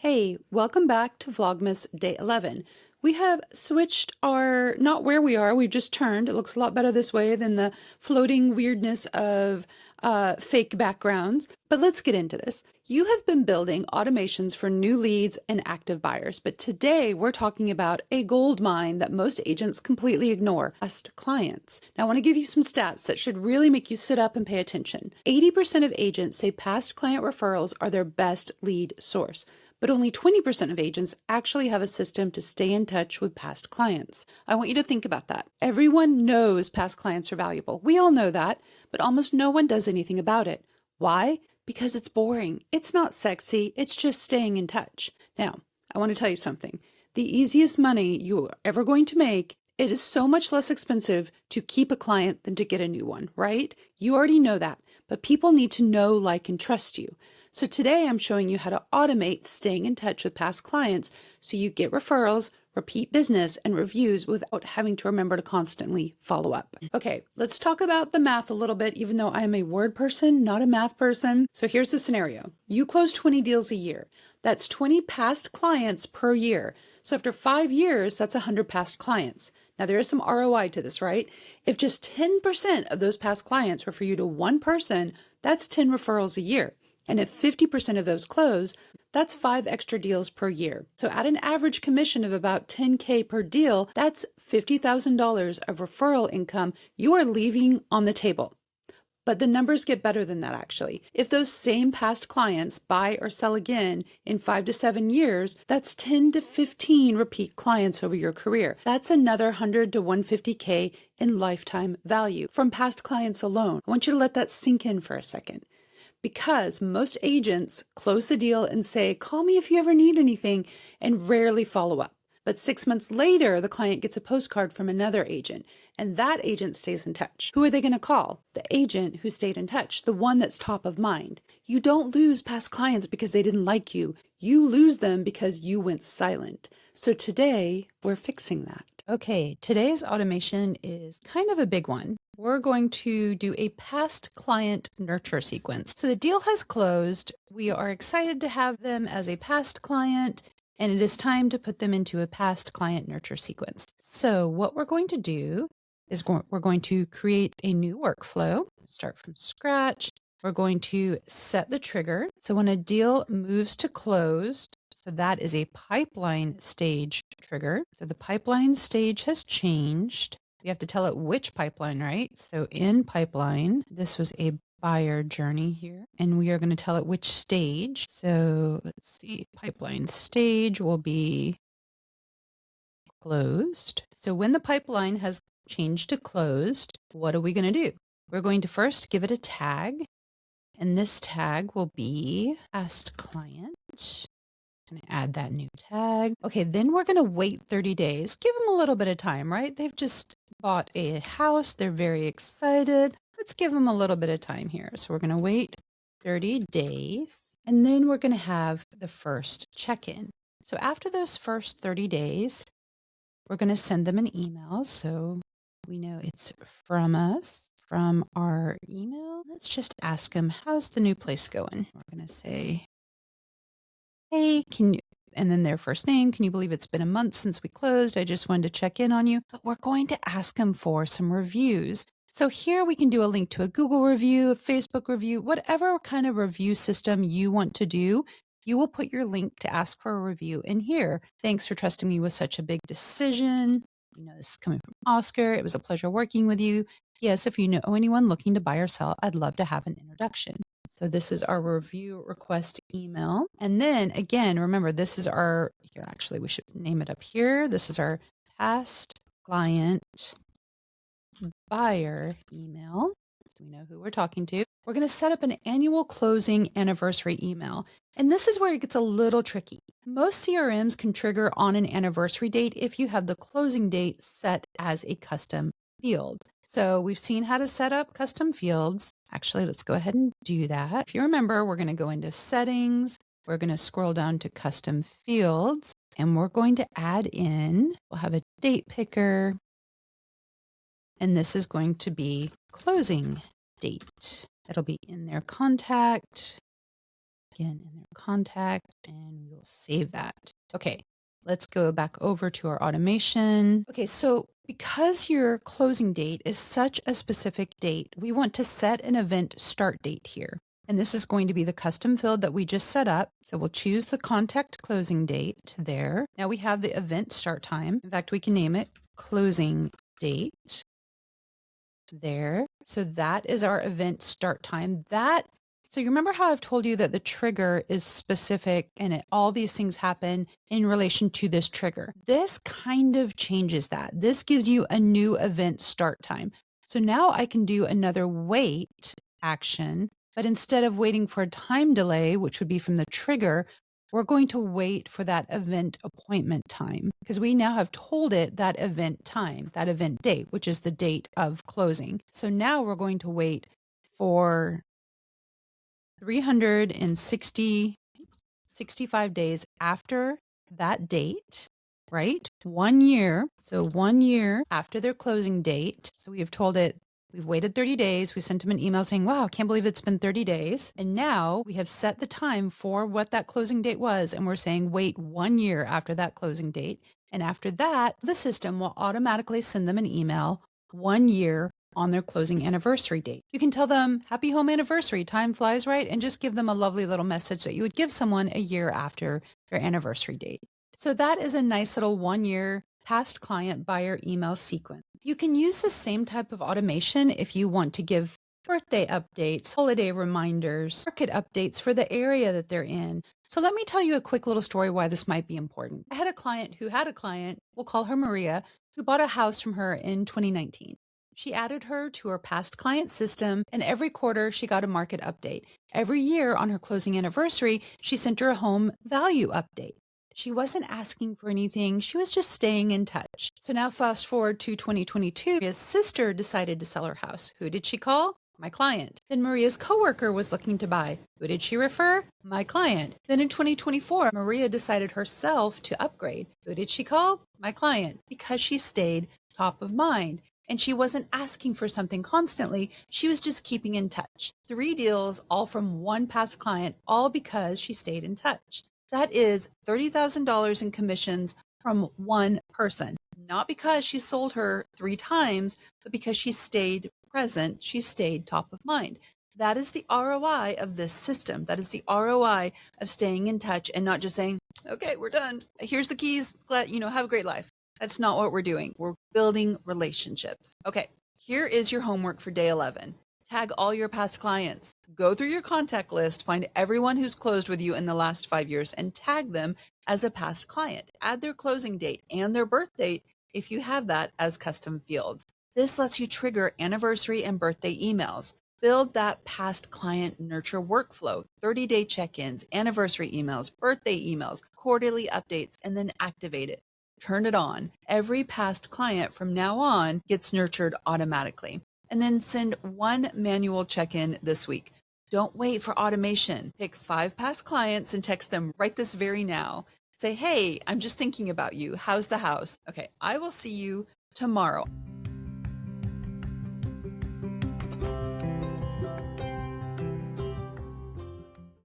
Hey, welcome back to Vlogmas Day 11. We have switched our, not where we are, we've just turned. It looks a lot better this way than the floating weirdness of fake backgrounds. But let's get into this. You have been building automations for new leads and active buyers, but today we're talking about a gold mine that most agents completely ignore, past clients. Now I want to give you some stats that should really make you sit up and pay attention. 80% of agents say past client referrals are their best lead source, but only 20% of agents actually have a system to stay in touch with past clients. I want you to think about that. Everyone knows past clients are valuable. We all know that, but almost no one does anything about it. Why? Because it's boring. It's not sexy. It's just staying in touch. Now, I want to tell you something. The easiest money you are ever going to make, it is so much less expensive to keep a client than to get a new one, right? You already know that, but people need to know, like, and trust you. So today I'm showing you how to automate staying in touch with past clients so you get referrals, repeat business, and reviews without having to remember to constantly follow up. Okay, let's talk about the math a little bit, even though I am a word person, not a math person. So here's the scenario. You close 20 deals a year. That's 20 past clients per year. So after 5 years, that's 100 past clients. Now there is some ROI to this, right? If just 10% of those past clients refer you to one person, that's 10 referrals a year. And if 50% of those close, that's 5 extra deals per year. So at an average commission of about $10K per deal, that's $50,000 of referral income you are leaving on the table. But the numbers get better than that, actually. If those same past clients buy or sell again in 5 to 7 years, that's 10 to 15 repeat clients over your career. That's another 100 to 150K in lifetime value from past clients alone. I want you to let that sink in for a second. Because most agents close the deal and say, call me if you ever need anything, and rarely follow up. But 6 months later, the client gets a postcard from another agent, and that agent stays in touch. Who are they going to call? The agent who stayed in touch, the one that's top of mind. You don't lose past clients because they didn't like you. You lose them because you went silent. So today, we're fixing that. Okay, today's automation is kind of a big one. We're going to do a past client nurture sequence. So the deal has closed. We are excited to have them as a past client, and it is time to put them into a past client nurture sequence. So what we're going to do is we're going to create a new workflow, start from scratch. We're going to set the trigger. So when a deal moves to closed, so that is a pipeline stage trigger. So the pipeline stage has changed. We have to tell it which pipeline, right? So in pipeline, this was a buyer journey here, and we are going to tell it which stage. So let's see, pipeline stage will be closed. So when the pipeline has changed to closed, what are we going to do? We're going to first give it a tag, and this tag will be past client. Going to add that new tag. Okay, then we're going to wait 30 days. Give them a little bit of time, right? They've just bought a house. They're very excited. Let's give them a little bit of time here. So we're going to wait 30 days, and then we're going to have the first check-in. So after those first 30 days, we're going to send them an email. So we know it's from us, from our email. Let's just ask them, how's the new place going? We're going to say, hey, and then their first name, can you believe it's been a month since we closed? I just wanted to check in on you. But we're going to ask them for some reviews. So here we can do a link to a Google review, a Facebook review, whatever kind of review system you want to do. You will put your link to ask for a review in here. Thanks for trusting me with such a big decision. You know, this is coming from Oscar. It was a pleasure working with you. Yes, if you know anyone looking to buy or sell, I'd love to have an introduction. So this is our review request email. And then again, remember, this is our, here, actually, we should name it up here. This is our past client buyer email. So we know who we're talking to. We're going to set up an annual closing anniversary email. And this is where it gets a little tricky. Most CRMs can trigger on an anniversary date if you have the closing date set as a custom field. So we've seen how to set up custom fields. Actually, let's go ahead and do that. If you remember, we're going to go into settings. We're going to scroll down to custom fields, and we're going to add in, we'll have a date picker, and this is going to be closing date. It'll be in their contact. in their contact, and we'll save that. Okay, let's go back over to our automation. Okay, so because your closing date is such a specific date, we want to set an event start date here. And this is going to be the custom field that we just set up. So we'll choose the contact closing date there. Now we have the event start time. In fact, we can name it closing date there. So that is our event start time. So you remember how I've told you that the trigger is specific and all these things happen in relation to this trigger. This kind of changes that. This gives you a new event start time. So now I can do another wait action, but instead of waiting for a time delay, which would be from the trigger, we're going to wait for that event appointment time because we now have told it that event time, that event date, which is the date of closing. So now we're going to wait for 365 days after that date, right? 1 year. So 1 year after their closing date. So we have told it, we've waited 30 days. We sent them an email saying, wow, can't believe it's been 30 days. And now we have set the time for what that closing date was. And we're saying, wait 1 year after that closing date. And after that, the system will automatically send them an email 1 year on their closing anniversary date. You can tell them happy home anniversary, time flies, right? And just give them a lovely little message that you would give someone a year after their anniversary date. So that is a nice little 1 year past client buyer email sequence. You can use the same type of automation if you want to give birthday updates, holiday reminders, market updates for the area that they're in. So let me tell you a quick little story why this might be important. I had a client who had a client, we'll call her Maria, who bought a house from her in 2019. She added her to her past client system, and every quarter she got a market update. Every year on her closing anniversary, she sent her a home value update. She wasn't asking for anything. She was just staying in touch. So now fast forward to 2022, Maria's sister decided to sell her house. Who did she call? My client. Then Maria's coworker was looking to buy. Who did she refer? My client. Then in 2024, Maria decided herself to upgrade. Who did she call? My client. Because she stayed top of mind. And she wasn't asking for something constantly. She was just keeping in touch. 3 deals, all from one past client, all because she stayed in touch. That is $30,000 in commissions from one person, not because she sold her 3 times, but because she stayed present, she stayed top of mind. That is the ROI of this system. That is the ROI of staying in touch and not just saying, okay, we're done. Here's the keys. Have a great life. That's not what we're doing. We're building relationships. Okay, here is your homework for day 11. Tag all your past clients. Go through your contact list, find everyone who's closed with you in the last 5 years and tag them as a past client. Add their closing date and their birth date if you have that as custom fields. This lets you trigger anniversary and birthday emails. Build that past client nurture workflow, 30-day check-ins, anniversary emails, birthday emails, quarterly updates, and then activate it. Turn it on. Every past client from now on gets nurtured automatically. And then send 1 manual check-in this week. Don't wait for automation. Pick 5 past clients and text them right this very now. Say, hey, I'm just thinking about you. How's the house? Okay, I will see you tomorrow.